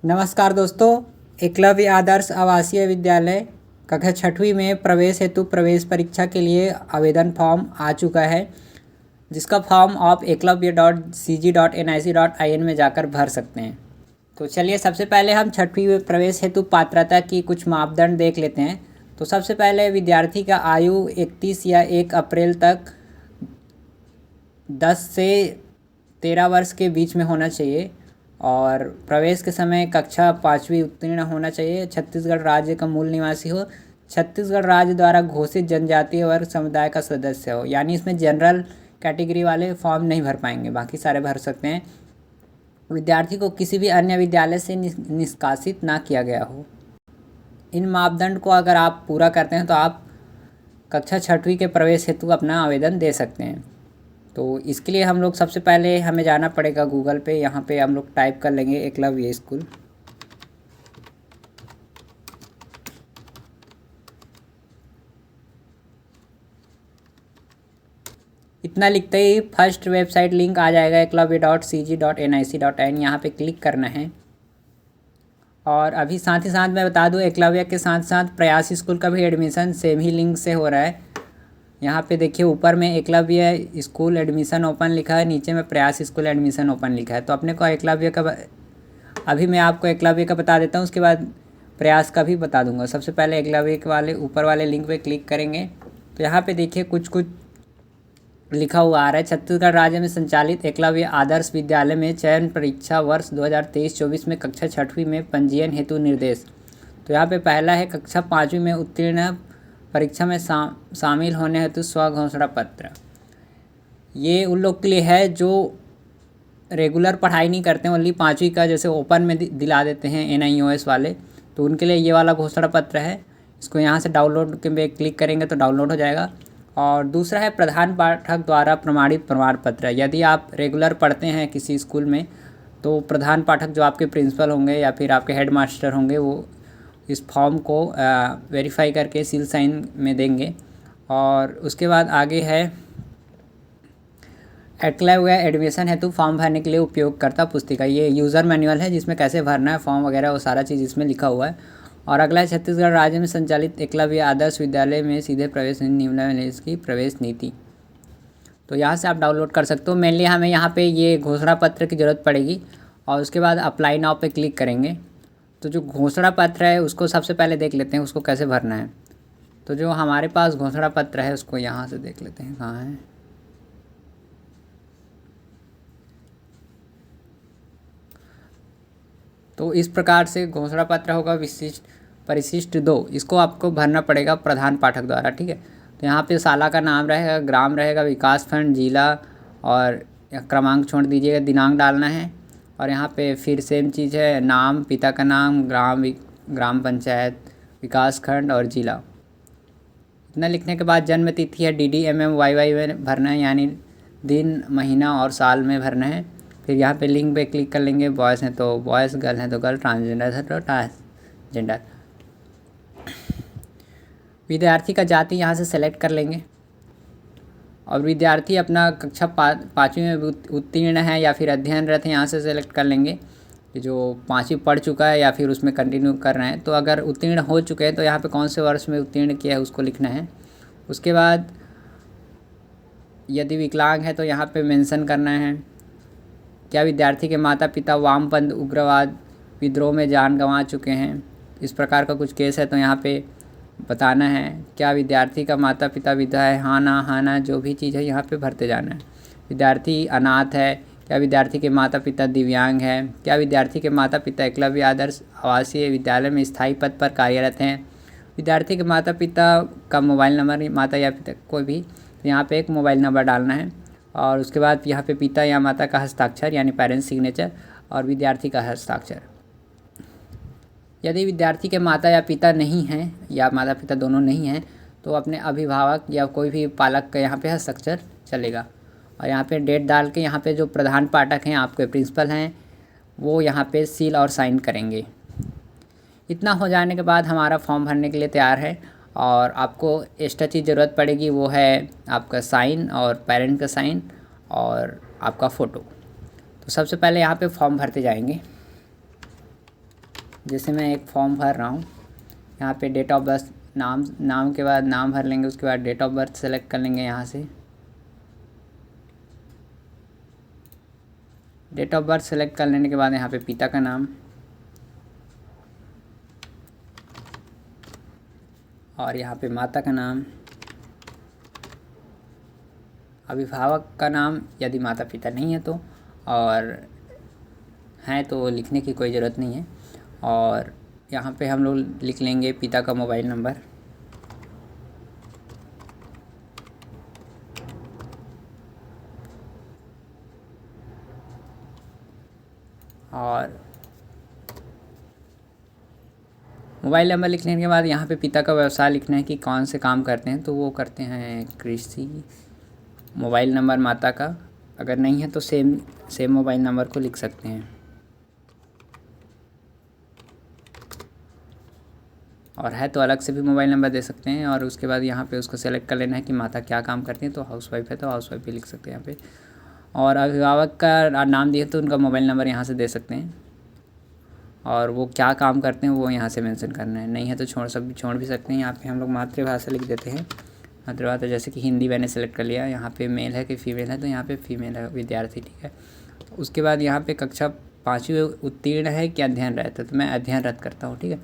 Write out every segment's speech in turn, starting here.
नमस्कार दोस्तों। एकलव्य आदर्श आवासीय विद्यालय कक्षा छठवीं में प्रवेश हेतु प्रवेश परीक्षा के लिए आवेदन फॉर्म आ चुका है, जिसका फॉर्म आप eklavya.cg.nic.in में जाकर भर सकते हैं। तो चलिए सबसे पहले हम छठवीं में प्रवेश हेतु पात्रता की कुछ मापदंड देख लेते हैं। तो सबसे पहले विद्यार्थी का आयु 31 या 1 अप्रैल तक 10 से 13 वर्ष के बीच में होना चाहिए और प्रवेश के समय कक्षा 5वीं उत्तीर्ण होना चाहिए। छत्तीसगढ़ राज्य का मूल निवासी हो, छत्तीसगढ़ राज्य द्वारा घोषित जनजातीय वर्ग समुदाय का सदस्य हो, यानी इसमें जनरल कैटेगरी वाले फॉर्म नहीं भर पाएंगे, बाकी सारे भर सकते हैं। विद्यार्थी को किसी भी अन्य विद्यालय से निष्कासित ना किया गया हो। इन मापदंड को अगर आप पूरा करते हैं तो आप कक्षा छठवीं के प्रवेश हेतु अपना आवेदन दे सकते हैं। तो इसके लिए हम लोग सबसे पहले हमें जाना पड़ेगा गूगल पे। यहाँ पे हम लोग टाइप कर लेंगे एकलव्य स्कूल। इतना लिखते ही फर्स्ट वेबसाइट लिंक आ जाएगा eklavya.cg.nic.in। यहाँ पे क्लिक करना है। और अभी साथ ही साथ मैं बता दूँ, एकलव्य के साथ साथ प्रयास स्कूल का भी एडमिशन सेम ही लिंक से हो रहा है। यहाँ पे देखिए ऊपर में एकलव्य स्कूल एडमिशन ओपन लिखा है, नीचे में प्रयास स्कूल एडमिशन ओपन लिखा है। तो अपने को एकलव्य का अभी मैं आपको एकलव्य का बता देता हूँ, उसके बाद प्रयास का भी बता दूंगा। सबसे पहले एकलव्य के वाले ऊपर वाले लिंक पे क्लिक करेंगे तो यहाँ पे देखिए कुछ लिखा हुआ आ रहा है। छत्तीसगढ़ राज्य में संचालित एकलव्य आदर्श विद्यालय में चयन परीक्षा वर्ष 2023-24 में कक्षा छठवीं में पंजीयन हेतु निर्देश। तो यहाँ पे पहला है कक्षा 5वीं में उत्तीर्ण परीक्षा में शामिल होने हेतु स्व घोषणा पत्र। ये उन लोग के लिए है जो रेगुलर पढ़ाई नहीं करते हैं, ओनली 5वीं का जैसे ओपन में दिला देते हैं NIOS वाले, तो उनके लिए ये वाला घोषणा पत्र है। इसको यहाँ से डाउनलोड के पे क्लिक करेंगे तो डाउनलोड हो जाएगा। और दूसरा है प्रधान पाठक द्वारा प्रमाणित प्रमाण पत्र। यदि आप रेगुलर पढ़ते हैं किसी स्कूल में तो प्रधान पाठक जो आपके प्रिंसिपल होंगे या फिर आपके हेड मास्टर होंगे वो इस फॉर्म को वेरीफाई करके सील साइन में देंगे। और उसके बाद आगे है एकलव्य एडमिशन हेतु फॉर्म भरने के लिए उपयोगकर्ता पुस्तिका। ये यूज़र मैनुअल है जिसमें कैसे भरना है फॉर्म वगैरह, वो सारा चीज़ इसमें लिखा हुआ है। और अगला है छत्तीसगढ़ राज्य में संचालित एकलव्य आदर्श विद्यालय में सीधे प्रवेश निम्नलिखित की प्रवेश नीति। तो यहाँ से आप डाउनलोड कर सकते हो। मेनली हमें यहाँ पे ये घोषणा पत्र की ज़रूरत पड़ेगी और उसके बाद अप्लाई नाउ पे क्लिक करेंगे। तो जो घोषणा पत्र है उसको सबसे पहले देख लेते हैं उसको कैसे भरना है। तो जो हमारे पास घोषणा पत्र है उसको यहाँ से देख लेते हैं कहाँ है। तो इस प्रकार से घोषणा पत्र होगा परिशिष्ट 2। इसको आपको भरना पड़ेगा प्रधान पाठक द्वारा, ठीक है। तो यहाँ पे शाला का नाम रहेगा, ग्राम रहेगा, विकास खंड, जिला और क्रमांक छोड़ दीजिएगा, दिनांक डालना है। और यहाँ पे फिर सेम चीज़ है, नाम, पिता का नाम, ग्राम पंचायत, विकास खंड और जिला। इतना लिखने के बाद जन्म तिथि है DDMMYY में भरना है, यानी दिन, महीना और साल में भरना है। फिर यहाँ पे लिंक पे क्लिक कर लेंगे। बॉयज़ हैं तो बॉयज़, गर्ल हैं तो गर्ल, ट्रांसजेंडर है तो ट्रांसजेंडर। विद्यार्थी का जाति यहाँ से सेलेक्ट कर लेंगे। और विद्यार्थी अपना कक्षा 5वीं में उत्तीर्ण है या फिर अध्ययनरत है, यहाँ से सेलेक्ट कर लेंगे कि जो 5वीं पढ़ चुका है या फिर उसमें कंटिन्यू कर रहे हैं। तो अगर उत्तीर्ण हो चुके हैं तो यहाँ पे कौन से वर्ष में उत्तीर्ण किया है उसको लिखना है। उसके बाद यदि विकलांग है तो यहाँ पे मेंशन करना है। क्या विद्यार्थी के माता पिता वामपंथ उग्रवाद विद्रोह में जान गंवा चुके हैं, इस प्रकार का कुछ केस है तो यहाँ पे बताना है। क्या विद्यार्थी का माता पिता विधवा है, हाँ ना जो भी चीज़ है यहाँ पे भरते जाना है। विद्यार्थी अनाथ है। क्या विद्यार्थी के माता पिता दिव्यांग है। क्या विद्यार्थी के माता पिता एकलव्य आदर्श आवासीय विद्यालय में स्थायी पद पर कार्यरत हैं। विद्यार्थी के माता पिता का मोबाइल नंबर, माता या पिता कोई भी, यहाँ पे एक मोबाइल नंबर डालना है। और उसके बाद यहाँ पे पिता या माता का हस्ताक्षर यानी पेरेंट्स सिग्नेचर और विद्यार्थी का हस्ताक्षर। यदि विद्यार्थी के माता या पिता नहीं हैं या माता पिता दोनों नहीं हैं तो अपने अभिभावक या कोई भी पालक का यहाँ पे हस्ताक्षर चलेगा। और यहाँ पे डेट डाल के यहाँ पे जो प्रधान पाठक हैं, आपके प्रिंसिपल हैं, वो यहाँ पे सील और साइन करेंगे। इतना हो जाने के बाद हमारा फॉर्म भरने के लिए तैयार है। और आपको एक्स्ट्रा चीज़ ज़रूरत पड़ेगी, वो है आपका साइन और पेरेंट का साइन और आपका फ़ोटो। तो सबसे पहले यहाँ पे फॉर्म भरते जाएंगे। जैसे मैं एक फॉर्म भर रहा हूँ, यहाँ पे डेट ऑफ बर्थ, नाम के बाद नाम भर लेंगे, उसके बाद डेट ऑफ बर्थ सेलेक्ट कर लेंगे। यहाँ से डेट ऑफ बर्थ सेलेक्ट कर लेने के बाद यहाँ पे पिता का नाम और यहाँ पे माता का नाम, अभिभावक का नाम यदि माता पिता नहीं है तो, और हैं तो लिखने की कोई ज़रूरत नहीं है। और यहाँ पे हम लोग लिख लेंगे पिता का मोबाइल नंबर, और मोबाइल नंबर लिखने के बाद यहाँ पे पिता का व्यवसाय लिखना है कि कौन से काम करते हैं, तो वो करते हैं कृषि। मोबाइल नंबर माता का अगर नहीं है तो सेम मोबाइल नंबर को लिख सकते हैं। और है तो अलग से भी मोबाइल नंबर दे सकते हैं। और उसके बाद यहाँ पे उसको सेलेक्ट कर लेना है कि माता क्या काम करती हैं, तो हाउसवाइफ है तो हाउसवाइफ भी लिख सकते हैं यहाँ पे। और अभिभावक का नाम दिए तो उनका मोबाइल नंबर यहाँ से दे सकते हैं, और वो क्या काम करते हैं वो यहाँ से मेंशन करना है। नहीं है तो छोड़ भी सकते हैं। यहाँ पे हम लोग मातृभाषा लिख देते हैं, मातृभाषा जैसे कि हिंदी मैंने सेलेक्ट कर लिया। यहाँ पे मेल है कि फीमेल है, तो यहाँ पे फीमेल है विद्यार्थी, ठीक है। उसके बाद यहाँ पे कक्षा 5वीं उत्तीर्ण है कि अध्ययनरत है, तो मैं अध्ययनरत करता हूँ, ठीक है।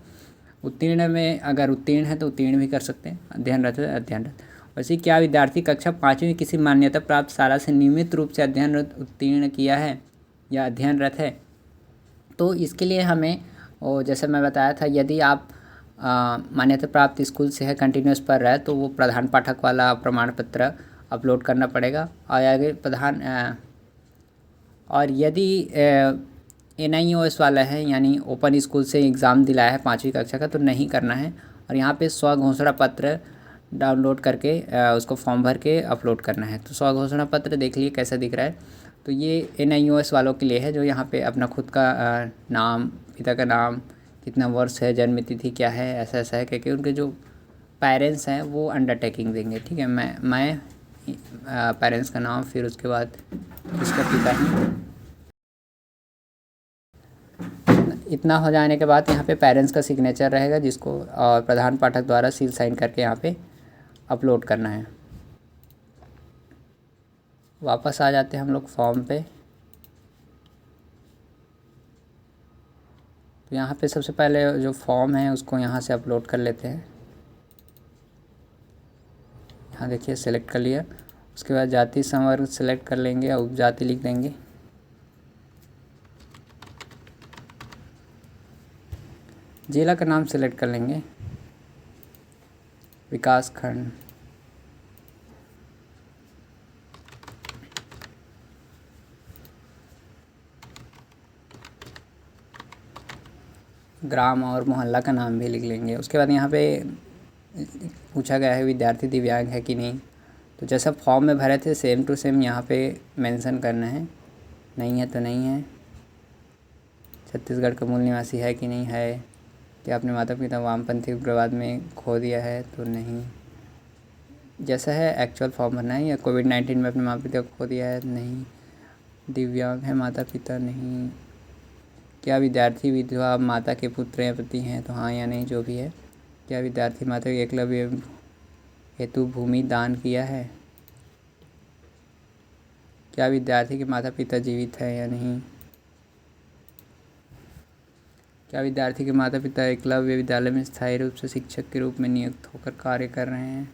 उत्तीर्ण में अगर उत्तीर्ण है तो उत्तीर्ण भी कर सकते हैं, अध्ययनरत है अध्ययनरत। वैसे क्या विद्यार्थी कक्षा 5वीं में किसी मान्यता प्राप्त शाला से नियमित रूप से अध्ययनरत उत्तीर्ण किया है या अध्ययनरत है, तो इसके लिए हमें वो जैसे मैं बताया था, यदि आप मान्यता प्राप्त स्कूल से है, कंटिन्यूस पढ़ रहा है, तो वो प्रधान पाठक वाला प्रमाण पत्र अपलोड करना पड़ेगा। और आगे और यदि NIOS वाला है यानी ओपन स्कूल से एग्ज़ाम दिलाया है 5वीं कक्षा का, तो नहीं करना है। और यहाँ पे स्व घोषणा पत्र डाउनलोड करके उसको फॉर्म भर के अपलोड करना है। तो स्व घोषणा पत्र देख लिए कैसा दिख रहा है, तो ये NIOS वालों के लिए है, जो यहाँ पे अपना खुद का नाम, पिता का नाम, कितना वर्ष है, जन्म तिथि क्या है, ऐसा ऐसा है, क्योंकि उनके जो पेरेंट्स हैं वो अंडरटेकिंग देंगे, ठीक है। मैं पेरेंट्स का नाम, फिर उसके बाद इसका पिता है। इतना हो जाने के बाद यहाँ पे पेरेंट्स का सिग्नेचर रहेगा, जिसको और प्रधान पाठक द्वारा सील साइन करके यहाँ पे अपलोड करना है। वापस आ जाते हैं हम लोग फॉर्म पे। तो यहाँ पे सबसे पहले जो फॉर्म है उसको यहाँ से अपलोड कर लेते हैं। यहाँ देखिए सेलेक्ट कर लिया। उसके बाद जाति संवर्ग सेलेक्ट कर लेंगे और उपजाति लिख देंगे। जिला का नाम सेलेक्ट कर लेंगे, विकास खंड, ग्राम और मोहल्ला का नाम भी लिख लेंगे। उसके बाद यहाँ पे पूछा गया है विद्यार्थी दिव्यांग है कि नहीं, तो जैसा फॉर्म में भरे थे सेम टू सेम यहाँ पे मेंशन करना है। नहीं है तो नहीं है। छत्तीसगढ़ का मूल निवासी है कि नहीं है। क्या अपने माता पिता वामपंथी उग्रवाद में खो दिया है, तो नहीं। जैसा है एक्चुअल फॉर्म भरना है। या कोविड-19 में अपने माता पिता को खो दिया है, नहीं। दिव्यांग है माता पिता, नहीं। क्या विद्यार्थी विधवा माता के पुत्र या पति हैं, तो हाँ या नहीं, जो भी है। क्या विद्यार्थी माता के एकलव्य हेतु भूमि दान किया है। क्या विद्यार्थी के माता पिता जीवित हैं या नहीं। क्या विद्यार्थी के माता पिता एकलव्य विद्यालय में स्थायी रूप से शिक्षक के रूप में नियुक्त होकर कार्य कर रहे हैं।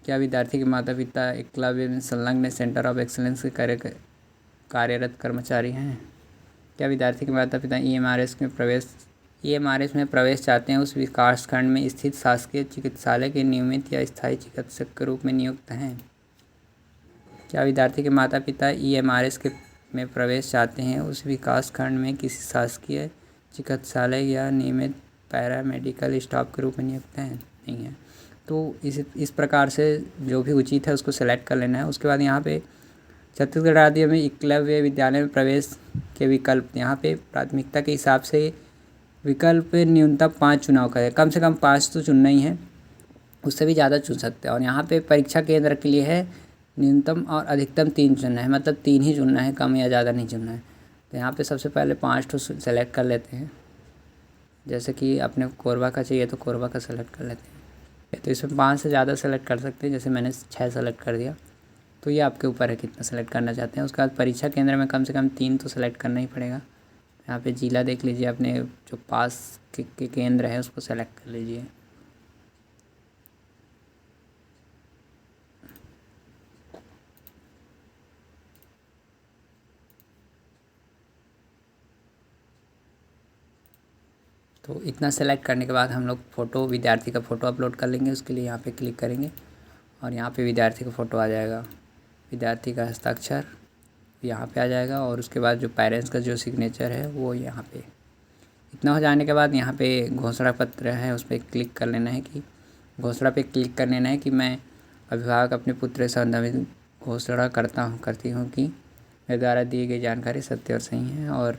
क्या विद्यार्थी के माता पिता एकलव्य में संलग्न सेंटर ऑफ एक्सीलेंस के कार्यरत कर्मचारी हैं। क्या विद्यार्थी के माता पिता EMRS में प्रवेश चाहते हैं, उस विकास खंड में स्थित शासकीय चिकित्सालय के नियमित या स्थायी चिकित्सक के रूप में नियुक्त हैं। क्या विद्यार्थी के माता पिता EMRS में प्रवेश चाहते हैं, उस विकास खंड में किसी शासकीय चिकित्सालय या नियमित पैरामेडिकल स्टाफ के रूप में नियुक्त हैं, नहीं है। तो इस प्रकार से जो भी उचित है उसको सेलेक्ट कर लेना है। उसके बाद यहाँ पे छत्तीसगढ़ राज्य में एकलव्य विद्यालय में प्रवेश के विकल्प, यहाँ पे प्राथमिकता के हिसाब से विकल्प न्यूनतम 5 चुनाव का है। कम से कम 5 तो चुनना ही है, उससे भी ज़्यादा चुन सकते हैं। और यहाँ पे परीक्षा केंद्र के लिए है न्यूनतम और अधिकतम 3 चुनना है, मतलब 3 ही चुनना है, कम या ज़्यादा नहीं चुनना है। तो यहाँ पे सबसे पहले 5 तो सेलेक्ट कर लेते हैं। जैसे कि अपने कोरबा का चाहिए तो कोरबा का सेलेक्ट कर लेते हैं। तो इसमें 5 से ज़्यादा सेलेक्ट कर सकते हैं, जैसे मैंने 6 सेलेक्ट कर दिया। तो ये आपके ऊपर है कितना सेलेक्ट करना चाहते हैं। उसके बाद परीक्षा केंद्र में कम से कम 3 तो सेलेक्ट करना ही पड़ेगा। यहाँ पे जिला देख लीजिए, अपने जो पास के केंद्र है उसको सेलेक्ट कर लीजिए। तो इतना सेलेक्ट करने के बाद हम लोग फ़ोटो, विद्यार्थी का फ़ोटो अपलोड कर लेंगे। उसके लिए यहाँ पे क्लिक करेंगे और यहाँ पे विद्यार्थी का फ़ोटो आ जाएगा, विद्यार्थी का हस्ताक्षर यहाँ पे आ जाएगा, और उसके बाद जो पेरेंट्स का जो सिग्नेचर है वो यहाँ पे। इतना हो जाने के बाद यहाँ पे घोषणा पत्र है, उस पर क्लिक कर लेना है कि घोषणा पे क्लिक कर लेना है कि मैं अभिभावक अपने पुत्र संबंधित घोषणा करती हूँ कि मेरे द्वारा दी गई जानकारी सत्य और सही है और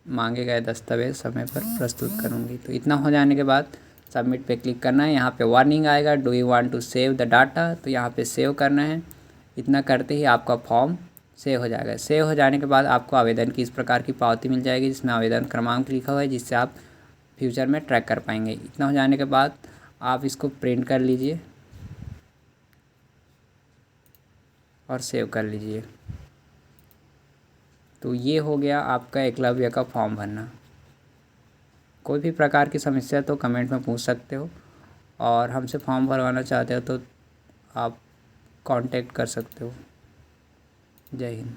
मांगे गए दस्तावेज समय पर प्रस्तुत करूँगी। तो इतना हो जाने के बाद सबमिट पे क्लिक करना है। यहाँ पे वार्निंग आएगा, do you want to save the data, तो यहाँ पे सेव करना है। इतना करते ही आपका फॉर्म सेव हो जाएगा। सेव हो जाने के बाद आपको आवेदन की इस प्रकार की पावती मिल जाएगी, जिसमें आवेदन क्रमांक लिखा हुआ है, जिससे आप फ्यूचर में ट्रैक कर पाएंगे। इतना हो जाने के बाद आप इसको प्रिंट कर लीजिए और सेव कर लीजिए। तो ये हो गया आपका एकलव्य का फॉर्म भरना। कोई भी प्रकार की समस्या तो कमेंट में पूछ सकते हो, और हमसे फॉर्म भरवाना चाहते हो तो आप कांटेक्ट कर सकते हो। जय हिंद।